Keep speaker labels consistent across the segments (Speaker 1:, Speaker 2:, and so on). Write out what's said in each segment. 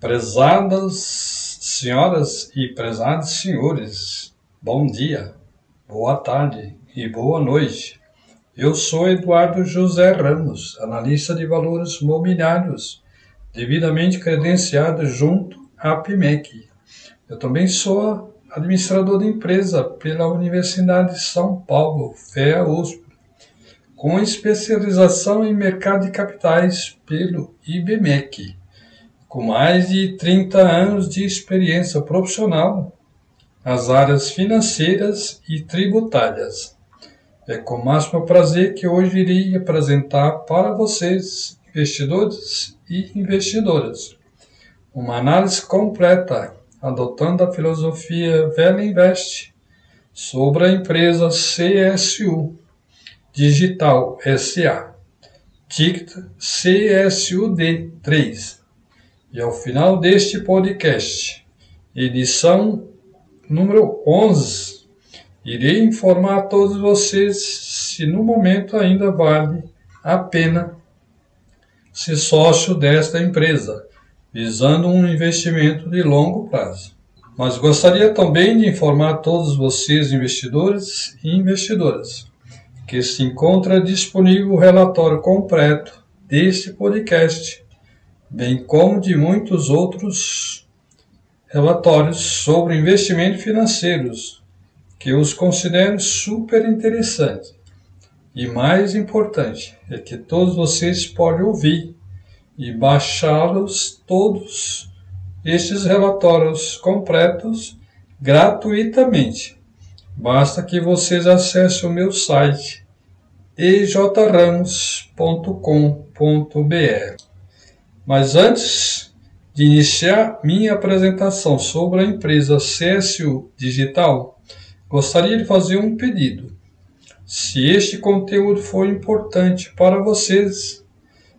Speaker 1: Prezadas senhoras e prezados senhores, bom dia, boa tarde e boa noite. Eu sou Eduardo José Ramos, analista de valores mobiliários, devidamente credenciado junto à PMEC. Eu também sou administrador de empresa pela Universidade de São Paulo, FEA-USP, com especialização em mercado de capitais pelo IBMEC, com mais de 30 anos de experiência profissional nas áreas financeiras e tributárias. É com o máximo prazer que hoje irei apresentar para vocês, investidores e investidoras, uma análise completa, adotando a filosofia Velha Invest, sobre a empresa CSU Digital SA, ticker CSUD3. E ao final deste podcast, edição número 11, irei informar a todos vocês se no momento ainda vale a pena ser sócio desta empresa, visando um investimento de longo prazo. Mas gostaria também de informar a todos vocês, investidores e investidoras, que se encontra disponível o relatório completo deste podcast, bem como de muitos outros relatórios sobre investimentos financeiros, que eu os considero super interessantes. E mais importante é que todos vocês podem ouvir e baixá-los todos estes relatórios completos gratuitamente. Basta que vocês acessem o meu site ejramos.com.br. Mas antes de iniciar minha apresentação sobre a empresa CSU Digital, gostaria de fazer um pedido. Se este conteúdo for importante para vocês,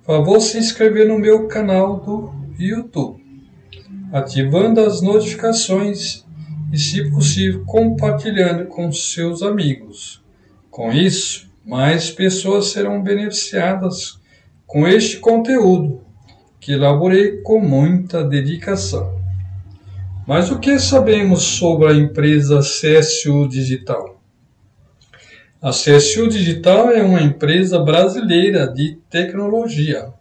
Speaker 1: por favor, se inscrever no meu canal do YouTube, ativando as notificações e, se possível, compartilhando com seus amigos. Com isso, mais pessoas serão beneficiadas com este conteúdo, que elaborei com muita dedicação. Mas o que sabemos sobre a empresa CSU Digital? A CSU Digital é uma empresa brasileira de tecnologia,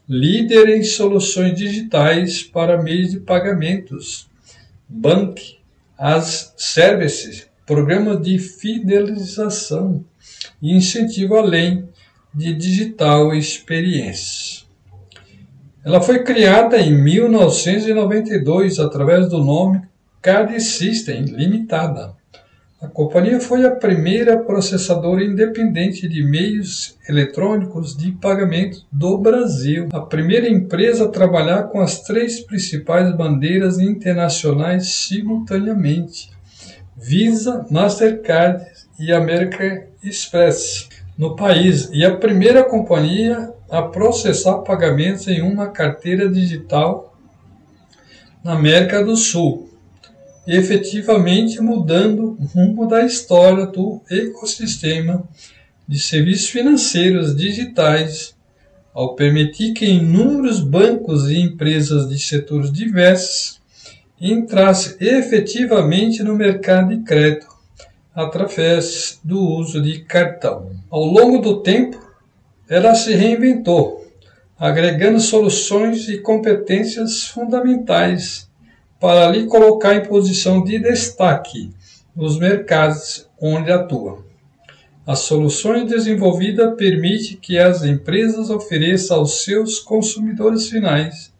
Speaker 1: líder em soluções digitais para meios de pagamentos, Bank as Services, programas de fidelização e incentivo além de digital experience. Ela foi criada em 1992 através do nome Card System Limitada. A companhia foi a primeira processadora independente de meios eletrônicos de pagamento do Brasil. A primeira empresa a trabalhar com as 3 principais bandeiras internacionais simultaneamente: Visa, Mastercard e American Express no país, e a primeira companhia a processar pagamentos em uma carteira digital na América do Sul, efetivamente mudando o rumo da história do ecossistema de serviços financeiros digitais, ao permitir que inúmeros bancos e empresas de setores diversos entrassem efetivamente no mercado de crédito através do uso de cartão. Ao longo do tempo, ela se reinventou, agregando soluções e competências fundamentais para lhe colocar em posição de destaque nos mercados onde atua. As soluções desenvolvidas permitem que as empresas ofereçam aos seus consumidores finais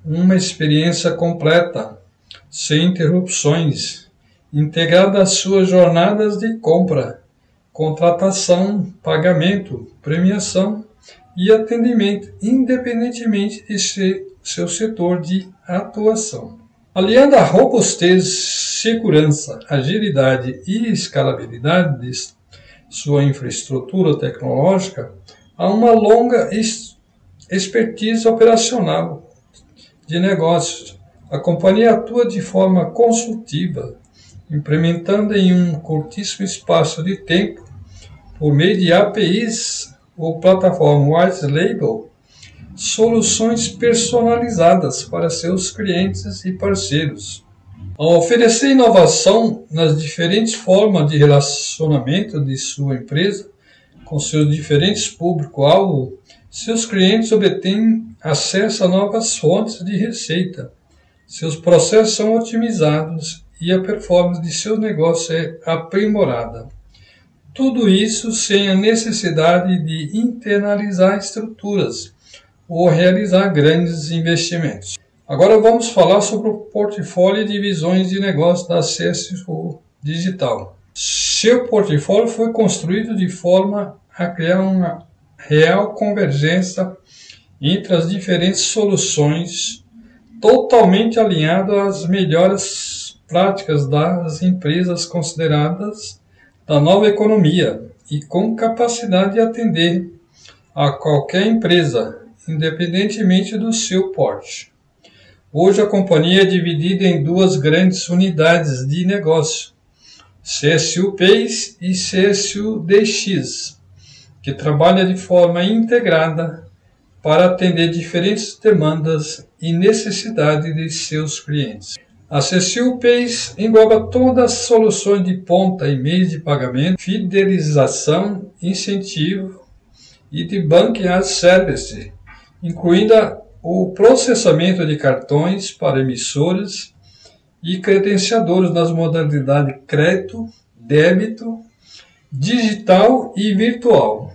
Speaker 1: uma experiência completa, sem interrupções, integrada às suas jornadas de compra, contratação, pagamento, premiação e atendimento, independentemente de seu setor de atuação. Aliando a robustez, segurança, agilidade e escalabilidade de sua infraestrutura tecnológica, há uma longa expertise operacional de negócios. A companhia atua de forma consultiva, implementando em um curtíssimo espaço de tempo, por meio de APIs ou plataforma White Label, soluções personalizadas para seus clientes e parceiros. Ao oferecer inovação nas diferentes formas de relacionamento de sua empresa com seus diferentes público-alvo, seus clientes obtêm acesso a novas fontes de receita, seus processos são otimizados e a performance de seu negócio é aprimorada. Tudo isso sem a necessidade de internalizar estruturas ou realizar grandes investimentos. Agora vamos falar sobre o portfólio e divisões de negócio da CSU Digital. Seu portfólio foi construído de forma a criar uma real convergência entre as diferentes soluções, totalmente alinhado às melhores práticas das empresas consideradas da nova economia e com capacidade de atender a qualquer empresa, independentemente do seu porte. Hoje a companhia é dividida em duas grandes unidades de negócio, CSU PACE e CSU DX, que trabalha de forma integrada para atender diferentes demandas e necessidades de seus clientes. A CSU PACE engloba todas as soluções de ponta e meios de pagamento, fidelização, incentivo e de Banking as Service, incluindo o processamento de cartões para emissoras e credenciadores nas modalidades crédito, débito, digital e virtual.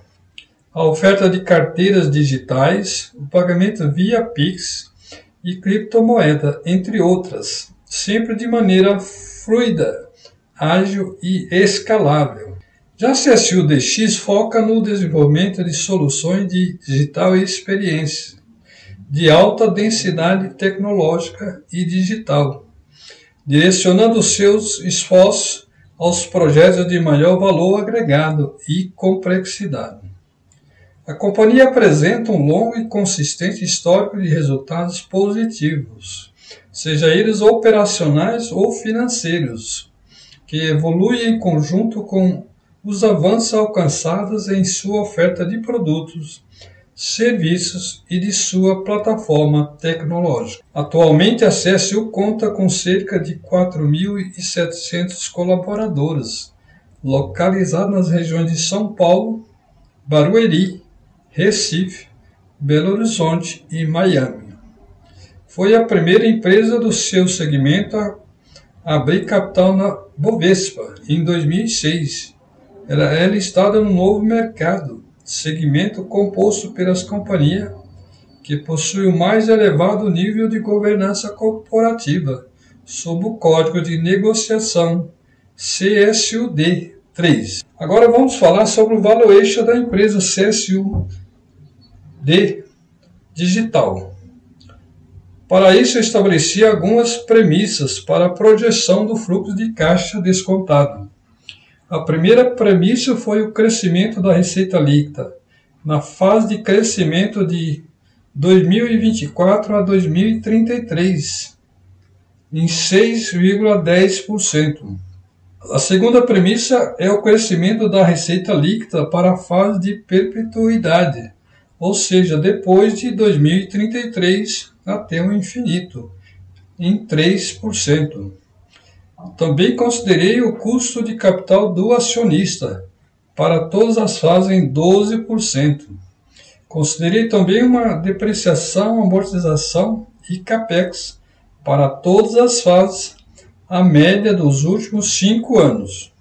Speaker 1: A oferta de carteiras digitais, o pagamento via Pix e criptomoeda, entre outras, sempre de maneira fluida, ágil e escalável. Já a CSU DX foca no desenvolvimento de soluções de digital e experiência, de alta densidade tecnológica e digital, direcionando seus esforços aos projetos de maior valor agregado e complexidade. A companhia apresenta um longo e consistente histórico de resultados positivos, seja eles operacionais ou financeiros, que evolui em conjunto com os avanços alcançados em sua oferta de produtos, serviços e de sua plataforma tecnológica. Atualmente, a CSU conta com cerca de 4.700 colaboradores, localizados nas regiões de São Paulo, Barueri, Recife, Belo Horizonte e Miami. Foi a primeira empresa do seu segmento a abrir capital na Bovespa em 2006. Ela é listada no novo mercado, segmento composto pelas companhias que possui o mais elevado nível de governança corporativa, sob o Código de Negociação CSUD 3. Agora vamos falar sobre o valuation da empresa CSUD Digital. Para isso, eu estabeleci algumas premissas para a projeção do fluxo de caixa descontado. A primeira premissa foi o crescimento da receita líquida, na fase de crescimento de 2024 a 2033, em 6,10%. A segunda premissa é o crescimento da receita líquida para a fase de perpetuidade, ou seja, depois de 2033 até o infinito, em 3%. Também considerei o custo de capital do acionista, para todas as fases em 12%. Considerei também uma depreciação, amortização e capex para todas as fases, a média dos últimos 5 anos.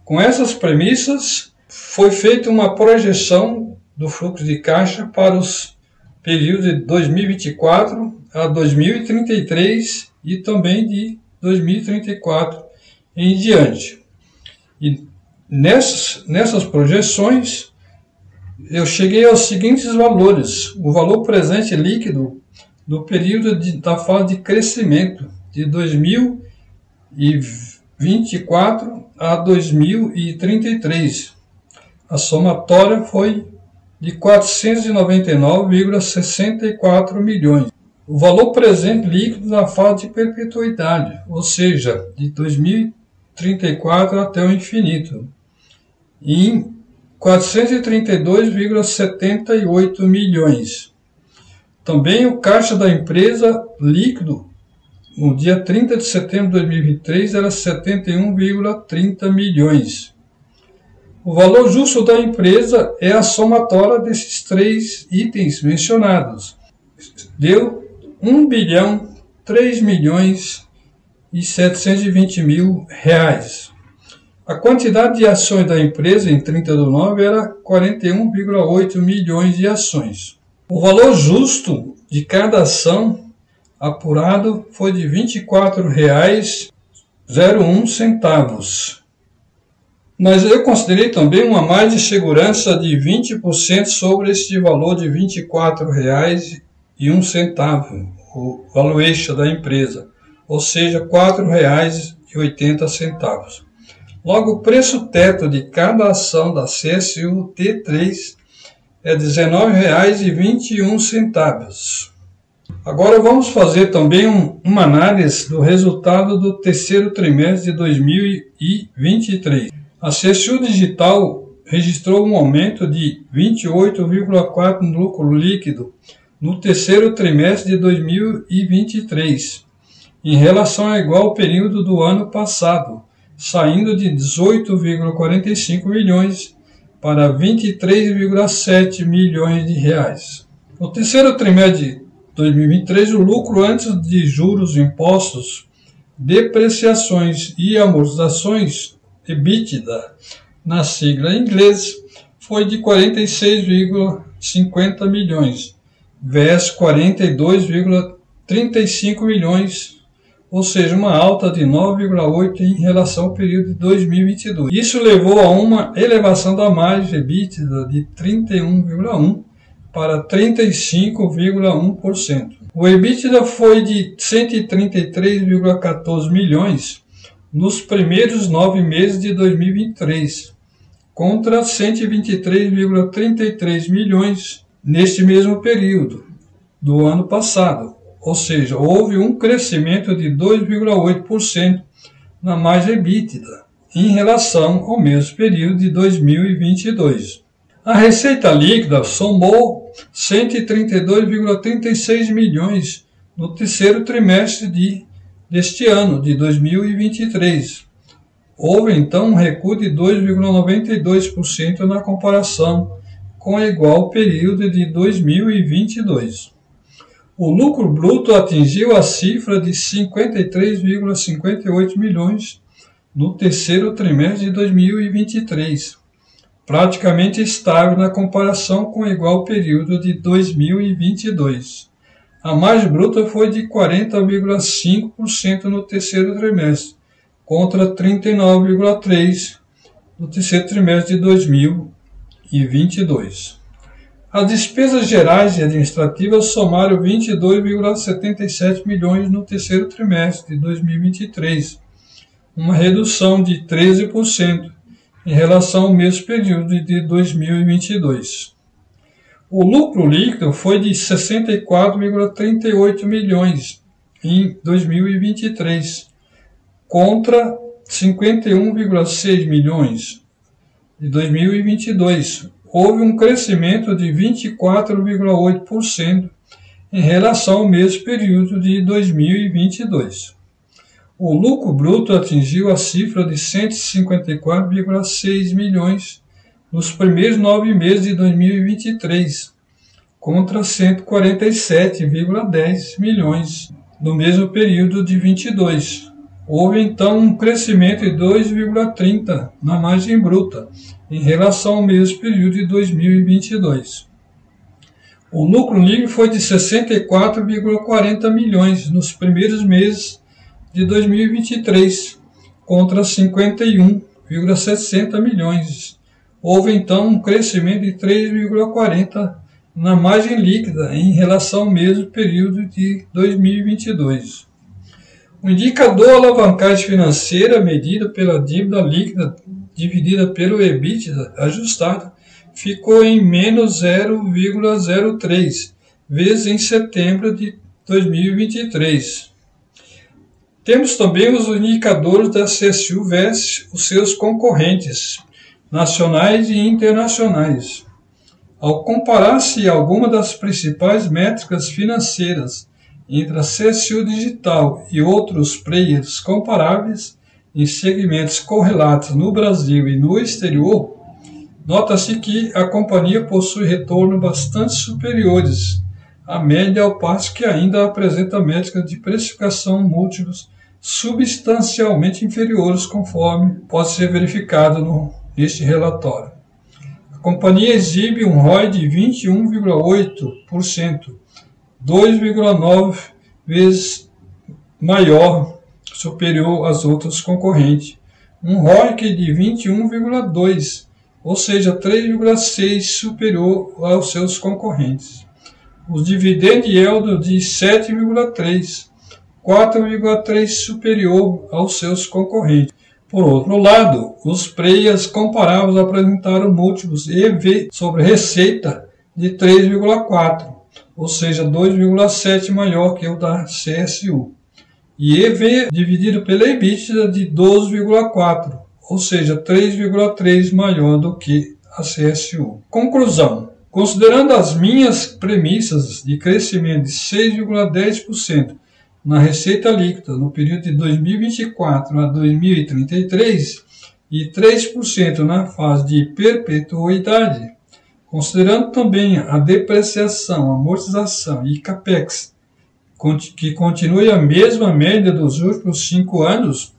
Speaker 1: Com essas premissas, foi feita uma projeção do fluxo de caixa para os períodos de 2024 a 2033 e também de 2034 em diante. E nessas projeções, eu cheguei aos seguintes valores. O valor presente líquido do período da fase de crescimento de 2024 a 2033. A somatória foi de 499,64 milhões. O valor presente líquido na fase de perpetuidade, ou seja, de 2034 até o infinito, em 432,78 milhões. Também o caixa da empresa líquido no dia 30 de setembro de 2023 era 71,30 milhões. O valor justo da empresa é a somatória desses três itens mencionados. Deu 1.003.720.000 reais. A quantidade de ações da empresa em 30/9 era 41,8 milhões de ações. O valor justo de cada ação apurado foi de R$ 24,01. Mas eu considerei também uma margem de segurança de 20% sobre este valor de R$ 24,01, o valuation da empresa, ou seja, R$ 4,80. Logo, o preço teto de cada ação da CSU T3 é R$ 19,21. Agora vamos fazer também uma análise do resultado do terceiro trimestre de 2023. A CSU Digital registrou um aumento de 28,4% no lucro líquido no terceiro trimestre de 2023, em relação ao igual período do ano passado, saindo de 18,45 milhões para 23,7 milhões de reais. No terceiro trimestre de 2023, o lucro antes de juros, impostos, depreciações e amortizações, EBITDA, na sigla em inglês, foi de 46,50 milhões, versus 42,35 milhões, ou seja, uma alta de 9,8% em relação ao período de 2022. Isso levou a uma elevação da margem EBITDA de 31,1% para 35,1%. O EBITDA foi de 133,14 milhões nos primeiros 9 meses de 2023, contra 123,33 milhões neste mesmo período do ano passado. Ou seja, houve um crescimento de 2,8% na margem EBITDA em relação ao mesmo período de 2022. A receita líquida somou 132,36 milhões no terceiro trimestre deste ano, de 2023. Houve então um recuo de 2,92% na comparação com o igual período de 2022. O lucro bruto atingiu a cifra de 53,58 milhões no terceiro trimestre de 2023, praticamente estável na comparação com o igual período de 2022. A margem bruta foi de 40,5% no terceiro trimestre, contra 39,3% no terceiro trimestre de 2022. As despesas gerais e administrativas somaram 22,77 milhões no terceiro trimestre de 2023, uma redução de 13% em relação ao mesmo período de 2022. O lucro líquido foi de 64,38 milhões em 2023, contra 51,6 milhões de 2022. Houve um crescimento de 24,8% em relação ao mesmo período de 2022. O lucro bruto atingiu a cifra de 154,6 milhões nos primeiros 9 meses de 2023, contra 147,10 milhões no mesmo período de 2022. Houve então um crescimento de 2,30% na margem bruta em relação ao mesmo período de 2022. O lucro líquido foi de 64,40 milhões nos primeiros meses de 2023, contra 51,60 milhões. Houve então um crescimento de 3,40% na margem líquida em relação ao mesmo período de 2022. O indicador alavancagem financeira medida pela dívida líquida dividida pelo EBITDA ajustado ficou em menos 0,03 vezes em setembro de 2023. Temos também os indicadores da CSU versus os seus concorrentes nacionais e internacionais. Ao comparar-se alguma das principais métricas financeiras entre a CSU Digital e outros players comparáveis em segmentos correlatos no Brasil e no exterior, nota-se que a companhia possui retornos bastante superiores à média, ao passo que ainda apresenta métricas de precificação múltiplos substancialmente inferiores, conforme pode ser verificado neste relatório. A companhia exibe um ROI de 21,8%, 2,9 vezes maior, superior às outras concorrentes. Um ROIC de 21,2%, ou seja, 3,6% superior aos seus concorrentes. Os dividend yield de 7,3%, 4,3% superior aos seus concorrentes. Por outro lado, os players comparáveis apresentaram múltiplos EV sobre receita de 3,4%, ou seja, 2,7% maior que o da CSU, e EV dividido pela EBITDA de 12,4%, ou seja, 3,3% maior do que a CSU. Conclusão: considerando as minhas premissas de crescimento de 6,10% na receita líquida no período de 2024 a 2033 e 3% na fase de perpetuidade, considerando também a depreciação, amortização e CAPEX, que continue a mesma média dos últimos 5 anos,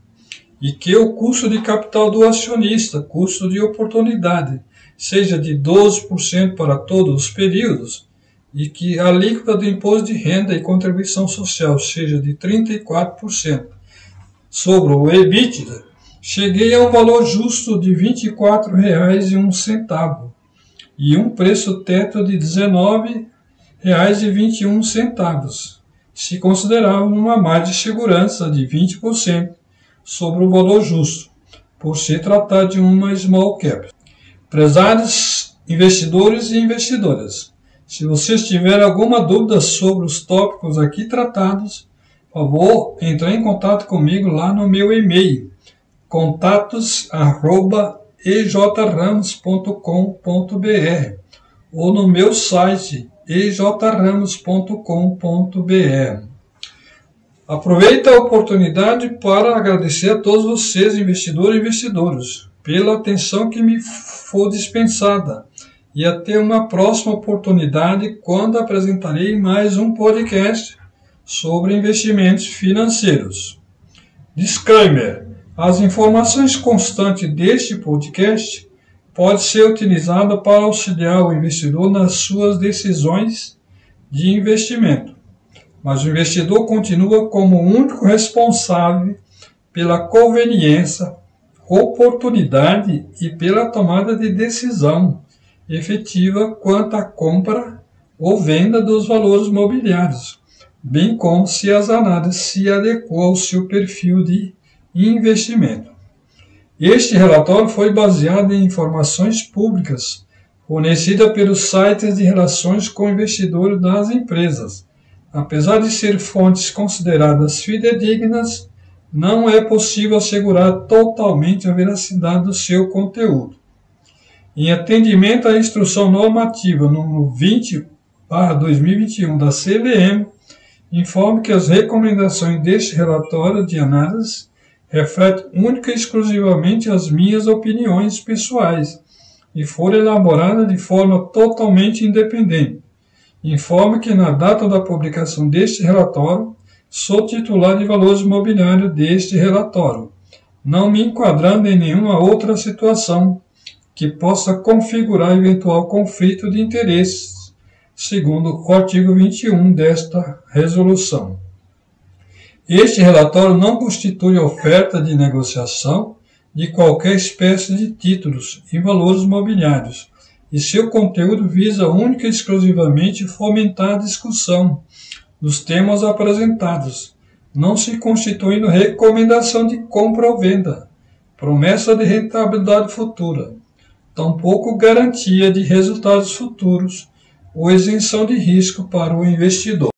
Speaker 1: e que o custo de capital do acionista, custo de oportunidade, seja de 12% para todos os períodos, e que a alíquota do imposto de renda e contribuição social seja de 34% sobre o EBITDA, cheguei a um valor justo de R$ 24,01 e um preço teto de R$ 19,21, se considerarmos uma margem de segurança de 20% sobre o valor justo, por se tratar de uma small cap. Prezados investidores e investidoras, se vocês tiverem alguma dúvida sobre os tópicos aqui tratados, por favor, entre em contato comigo lá no meu e-mail, contatos@ejramos.com.br ou no meu site ejramos.com.br. Aproveito a oportunidade para agradecer a todos vocês, investidores e investidoras, pela atenção que me for dispensada, e até uma próxima oportunidade quando apresentarei mais um podcast sobre investimentos financeiros. Disclaimer: as informações constantes deste podcast podem ser utilizadas para auxiliar o investidor nas suas decisões de investimento, mas o investidor continua como o único responsável pela conveniência, oportunidade e pela tomada de decisão efetiva quanto à compra ou venda dos valores mobiliários, bem como se as análises se adequam ao seu perfil de investimento. Este relatório foi baseado em informações públicas fornecidas pelos sites de relações com investidores das empresas. Apesar de ser fontes consideradas fidedignas, não é possível assegurar totalmente a veracidade do seu conteúdo. Em atendimento à Instrução Normativa número 20/2021 da CVM, informo que as recomendações deste relatório de análise refletem única e exclusivamente as minhas opiniões pessoais e foram elaboradas de forma totalmente independente. Informo que na data da publicação deste relatório, sou titular de valores imobiliários deste relatório, não me enquadrando em nenhuma outra situação que possa configurar eventual conflito de interesses, segundo o artigo 21 desta resolução. Este relatório não constitui oferta de negociação de qualquer espécie de títulos e valores mobiliários, e seu conteúdo visa única e exclusivamente fomentar a discussão dos temas apresentados, não se constituindo recomendação de compra ou venda, promessa de rentabilidade futura, tampouco garantia de resultados futuros ou isenção de risco para o investidor.